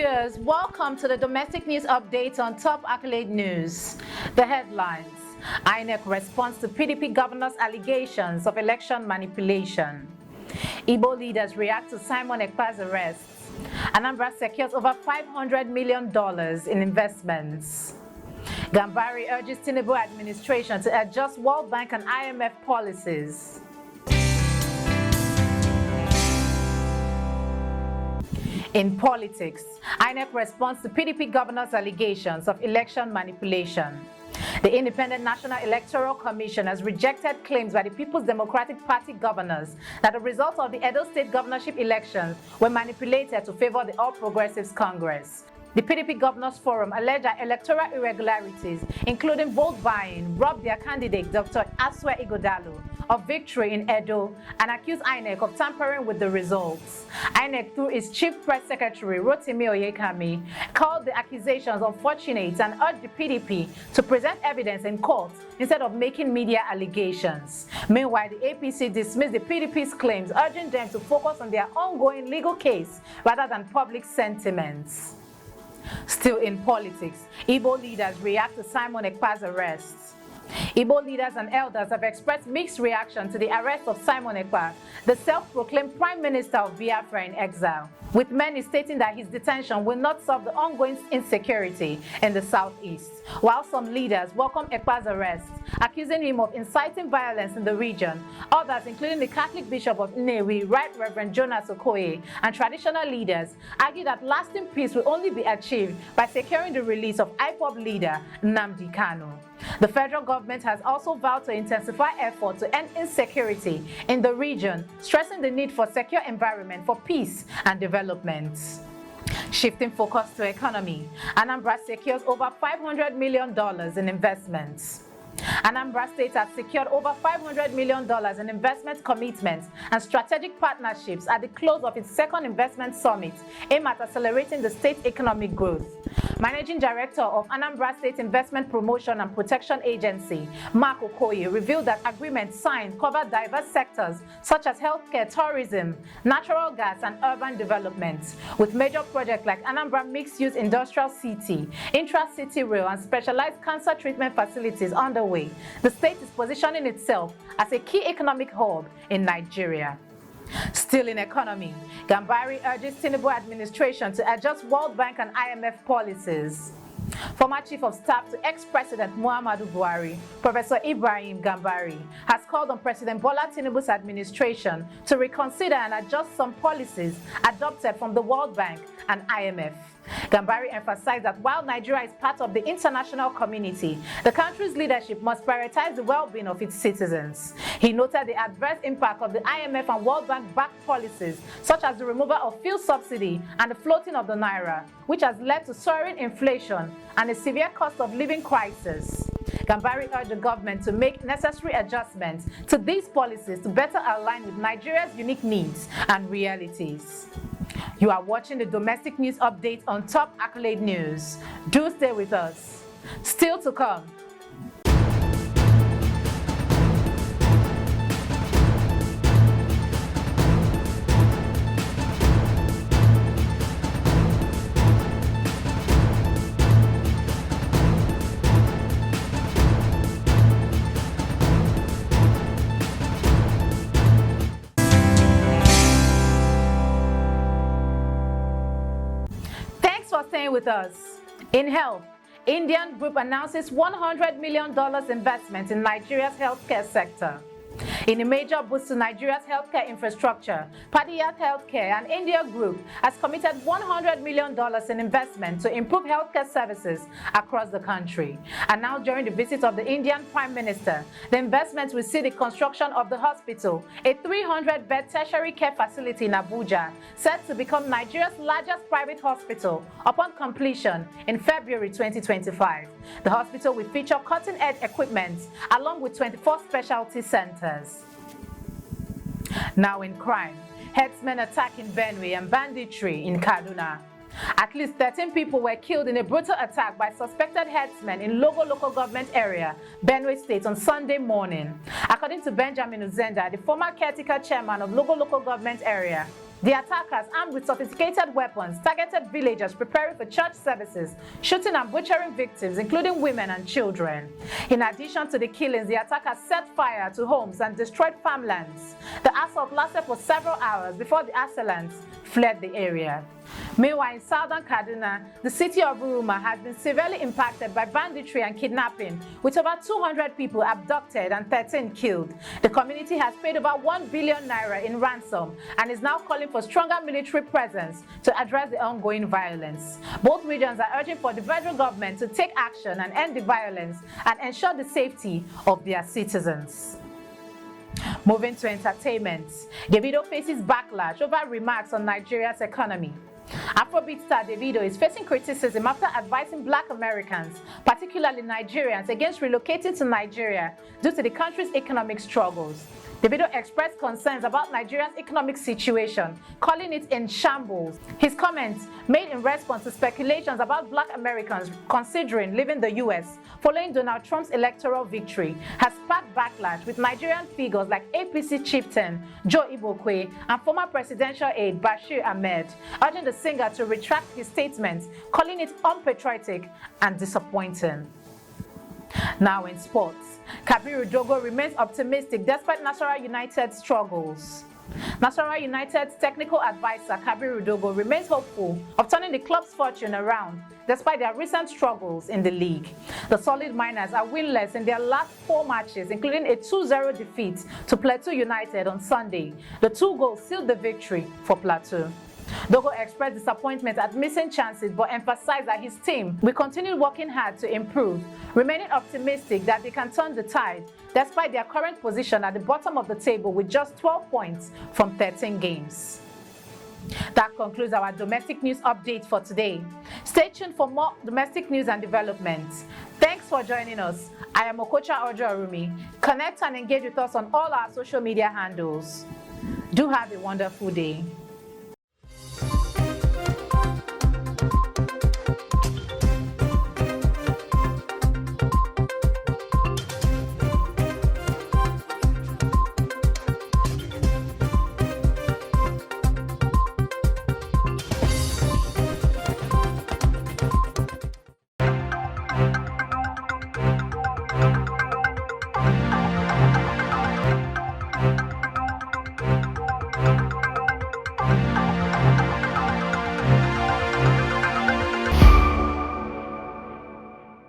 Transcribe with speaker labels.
Speaker 1: viewers, welcome to the domestic news update on Top Accolade News. The headlines: INEC responds to PDP governor's allegations of election manipulation. Igbo leaders react to Simon Ekpas' arrest. ANAMBRA secures over $500 million in investments. Gambari urges Tinubu Administration to adjust World Bank and IMF policies. In politics, INEC responds to PDP governor's allegations of election manipulation. The Independent National Electoral Commission has rejected claims by the People's Democratic Party governors that the results of the Edo State governorship elections were manipulated to favor the All Progressives Congress. The PDP Governors Forum alleged that electoral irregularities, including vote buying, robbed their candidate, Dr. Aswe Ighodalo, of victory in Edo and accused INEC of tampering with the results. INEC, through its Chief Press Secretary, Rotimi Oyekami, called the accusations unfortunate and urged the PDP to present evidence in court instead of making media allegations. Meanwhile, the APC dismissed the PDP's claims, urging them to focus on their ongoing legal case rather than public sentiments. Still in politics, Igbo leaders react to Simon Ekpas' arrest. Igbo leaders and elders have expressed mixed reaction to the arrest of Simon Ekpas, the self-proclaimed Prime Minister of Biafra in exile, with many stating that his detention will not solve the ongoing insecurity in the southeast, while some leaders welcome Ekpas' arrest, accusing him of inciting violence in the region. Others, including the Catholic Bishop of NEWI, Right Reverend Jonas Okoye, and traditional leaders, argue that lasting peace will only be achieved by securing the release of Ipob leader Nnamdi Kanu. The federal government has also vowed to intensify efforts to end insecurity in the region, stressing the need for secure environment for peace and development. Shifting focus to economy, Anambra secures over $500 million in investments. Amara State has secured over $500 million in investment commitments and strategic partnerships at the close of its second investment summit aimed at accelerating the state's economic growth. Managing Director of Anambra State Investment Promotion and Protection Agency, Mark Okoye, revealed that agreements signed cover diverse sectors such as healthcare, tourism, natural gas, and urban development, with major projects like Anambra Mixed-Use Industrial City, Intra-City Rail, and specialized cancer treatment facilities underway. The state is positioning itself as a key economic hub in Nigeria. Still in economy, Gambari urges Tinubu Administration to adjust World Bank and IMF policies. Former Chief of Staff to ex-President Muhammadu Buhari, Professor Ibrahim Gambari, has called on President Bola Tinubu's administration to reconsider and adjust some policies adopted from the World Bank and IMF. Gambari emphasized that while Nigeria is part of the international community, the country's leadership must prioritize the well-being of its citizens. He noted the adverse impact of the IMF and World Bank-backed policies, such as the removal of fuel subsidy and the floating of the naira, which has led to soaring inflation and a severe cost of living crisis. Gambari urged the government to make necessary adjustments to these policies to better align with Nigeria's unique needs and realities. You are watching the domestic news update on Top Accolade News. Do stay with us. Still to come. For staying with us. In health, Indian group announces $100 million investment in Nigeria's healthcare sector. In a major boost to Nigeria's healthcare infrastructure, Padiyat Healthcare and India Group has committed $100 million in investment to improve healthcare services across the country. And now, during the visit of the Indian Prime Minister, the investment will see the construction of the hospital, a 300-bed tertiary care facility in Abuja, set to become Nigeria's largest private hospital upon completion in February 2025. The hospital will feature cutting-edge equipment along with 24 specialty centers. Now in crime, herdsmen attack in BENUE and banditry in KADUNA. At least 13 people were killed in a brutal attack by suspected herdsmen in Logo local government area, BENUE State, on Sunday morning. According to Benjamin Uzenda, the former caretaker chairman of Logo local government area, The attackers, armed with sophisticated weapons, targeted villagers preparing for church services, shooting and butchering victims, including women and children. In addition to the killings, the attackers set fire to homes and destroyed farmlands. The assault lasted for several hours before the assailants fled the area. Meanwhile, in southern Kaduna, the city of Uruma has been severely impacted by banditry and kidnapping, with over 200 people abducted and 13 killed. The community has paid over 1 billion naira in ransom and is now calling for stronger military presence to address the ongoing violence. Both regions are urging for the federal government to take action and end the violence and ensure the safety of their citizens. Moving to entertainment, DAVIDO faces backlash over remarks on Nigeria's economy. Afrobeat star DAVIDO is facing criticism after advising Black Americans, particularly Nigerians, against relocating to Nigeria due to the country's economic struggles. DAVIDO expressed concerns about Nigeria's economic situation, calling it in shambles. His comments, made in response to speculations about Black Americans considering leaving the U.S. following Donald Trump's electoral victory, has sparked backlash, with Nigerian figures like APC chieftain Joe Ibokwe and former presidential aide Bashir Ahmed urging the singer to retract his statements, calling it unpatriotic and disappointing. Now in sports, KABIRU DOGO remains optimistic despite NASARAWA United's struggles. NASARAWA United's technical advisor KABIRU DOGO remains hopeful of turning the club's fortune around despite their recent struggles in the league. The Solid Miners are winless in their last 4 matches, including a 2-0 defeat to Plateau United on Sunday. The 2 goals sealed the victory for Plateau. Dogo expressed disappointment at missing chances but emphasized that his team will continue working hard to improve, remaining optimistic that they can turn the tide despite their current position at the bottom of the table with just 12 points from 13 games. That concludes our domestic news update for today. Stay tuned for more domestic news and developments. Thanks for joining us. I am Okocha Ojo Arumi. Connect and engage with us on all our social media handles. Do have a wonderful day.